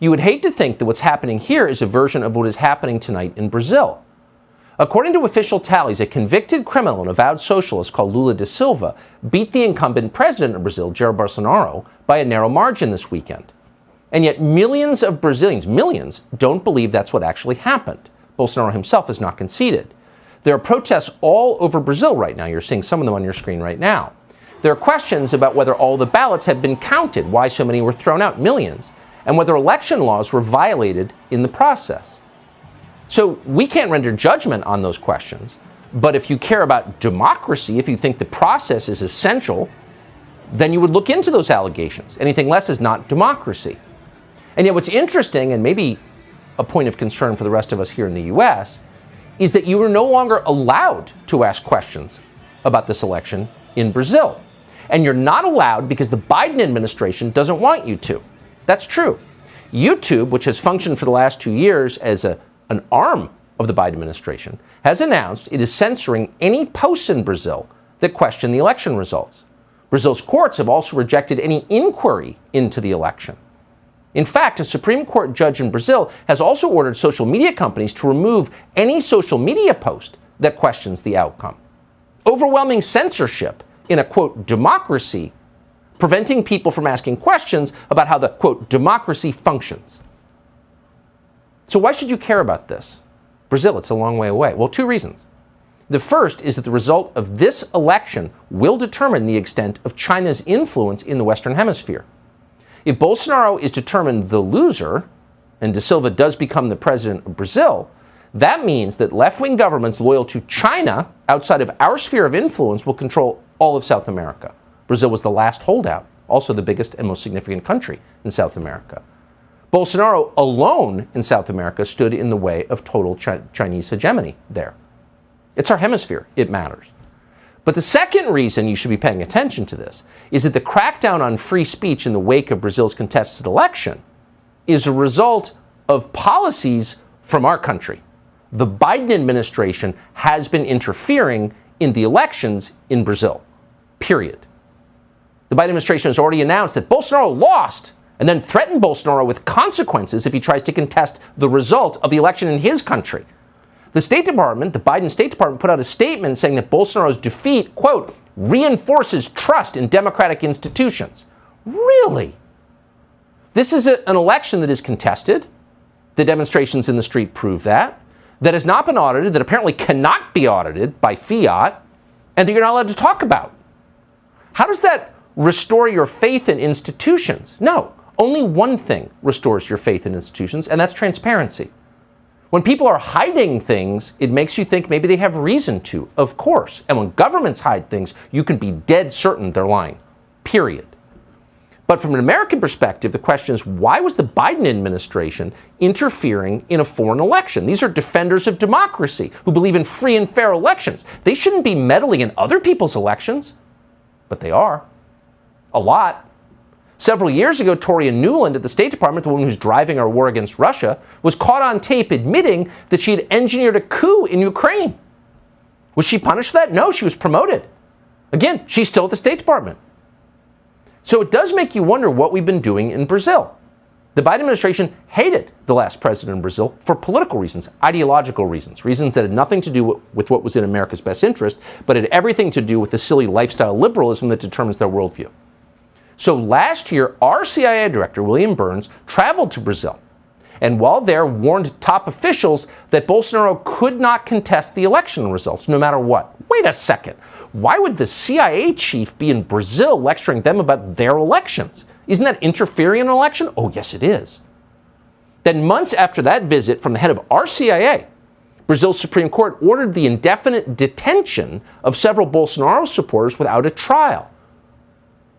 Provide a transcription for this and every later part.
You would hate to think that what's happening here is a version of what is happening tonight in Brazil. According to official tallies, a convicted criminal and avowed socialist called Lula da Silva beat the incumbent president of Brazil, Jair Bolsonaro, by a narrow margin this weekend. And yet millions of Brazilians, millions, don't believe that's what actually happened. Bolsonaro himself has not conceded. There are protests all over Brazil right now. You're seeing some of them on your screen right now. There are questions about whether all the ballots have been counted, why so many were thrown out, millions, and whether election laws were violated in the process. So we can't render judgment on those questions, but if you care about democracy, if you think the process is essential, then you would look into those allegations. Anything less is not democracy. And yet what's interesting, and maybe a point of concern for the rest of us here in the US, is that you are no longer allowed to ask questions about this election in Brazil. And you're not allowed because the Biden administration doesn't want you to. That's true. YouTube, which has functioned for the last 2 years as an arm of the Biden administration, has announced it is censoring any posts in Brazil that question the election results. Brazil's courts have also rejected any inquiry into the election. In fact, a Supreme Court judge in Brazil has also ordered social media companies to remove any social media post that questions the outcome. Overwhelming censorship in a, quote, democracy, preventing people from asking questions about how the, quote, democracy functions. So why should you care about this? Brazil, it's a long way away. Well, 2 reasons. The first is that the result of this election will determine the extent of China's influence in the Western Hemisphere. If Bolsonaro is determined the loser, and da Silva does become the president of Brazil, that means that left-wing governments loyal to China outside of our sphere of influence will control all of South America. Brazil was the last holdout, also the biggest and most significant country in South America. Bolsonaro alone in South America stood in the way of total Chinese hegemony there. It's our hemisphere. It matters. But the second reason you should be paying attention to this is that the crackdown on free speech in the wake of Brazil's contested election is a result of policies from our country. The Biden administration has been interfering in the elections in Brazil, period. The Biden administration has already announced that Bolsonaro lost and then threatened Bolsonaro with consequences if he tries to contest the result of the election in his country. The State Department, the Biden State Department, put out a statement saying that Bolsonaro's defeat, quote, reinforces trust in democratic institutions. Really? This is an election that is contested. The demonstrations in the street prove that has not been audited, that apparently cannot be audited by fiat, and that you're not allowed to talk about. How does that restore your faith in institutions? No, only one thing restores your faith in institutions, and that's transparency. When people are hiding things, it makes you think maybe they have reason to, of course. And when governments hide things, you can be dead certain they're lying, period. But from an American perspective, the question is, why was the Biden administration interfering in a foreign election? These are defenders of democracy who believe in free and fair elections. They shouldn't be meddling in other people's elections, but they are. A lot. Several years ago, Toria Nuland at the State Department, the woman who's driving our war against Russia, was caught on tape admitting that she had engineered a coup in Ukraine. Was she punished for that? No, she was promoted. Again, she's still at the State Department. So it does make you wonder what we've been doing in Brazil. The Biden administration hated the last president in Brazil for political reasons, ideological reasons, reasons that had nothing to do with what was in America's best interest, but had everything to do with the silly lifestyle liberalism that determines their worldview. So last year, our CIA director, William Burns, traveled to Brazil, and while there warned top officials that Bolsonaro could not contest the election results, no matter what. Wait a second. Why would the CIA chief be in Brazil lecturing them about their elections? Isn't that interfering in an election? Oh, yes, it is. Then months after that visit from the head of our CIA, Brazil's Supreme Court ordered the indefinite detention of several Bolsonaro supporters without a trial.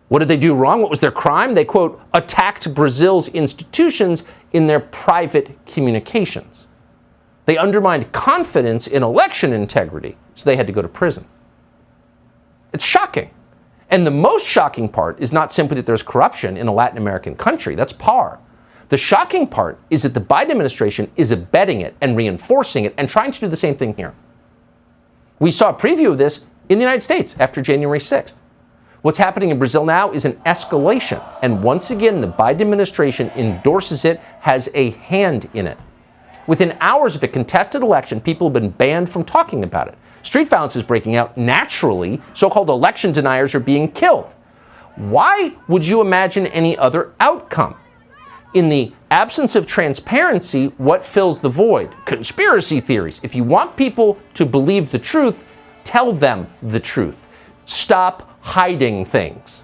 What did they do wrong? What was their crime? They, quote, attacked Brazil's institutions in their private communications. They undermined confidence in election integrity, so they had to go to prison. It's shocking. And the most shocking part is not simply that there's corruption in a Latin American country. That's par. The shocking part is that the Biden administration is abetting it and reinforcing it and trying to do the same thing here. We saw a preview of this in the United States after January 6th. What's happening in Brazil now is an escalation, and once again, the Biden administration endorses it, has a hand in it. Within hours of a contested election, people have been banned from talking about it. Street violence is breaking out. Naturally, so-called election deniers are being killed. Why would you imagine any other outcome? In the absence of transparency, what fills the void? Conspiracy theories. If you want people to believe the truth, tell them the truth. Stop hiding things.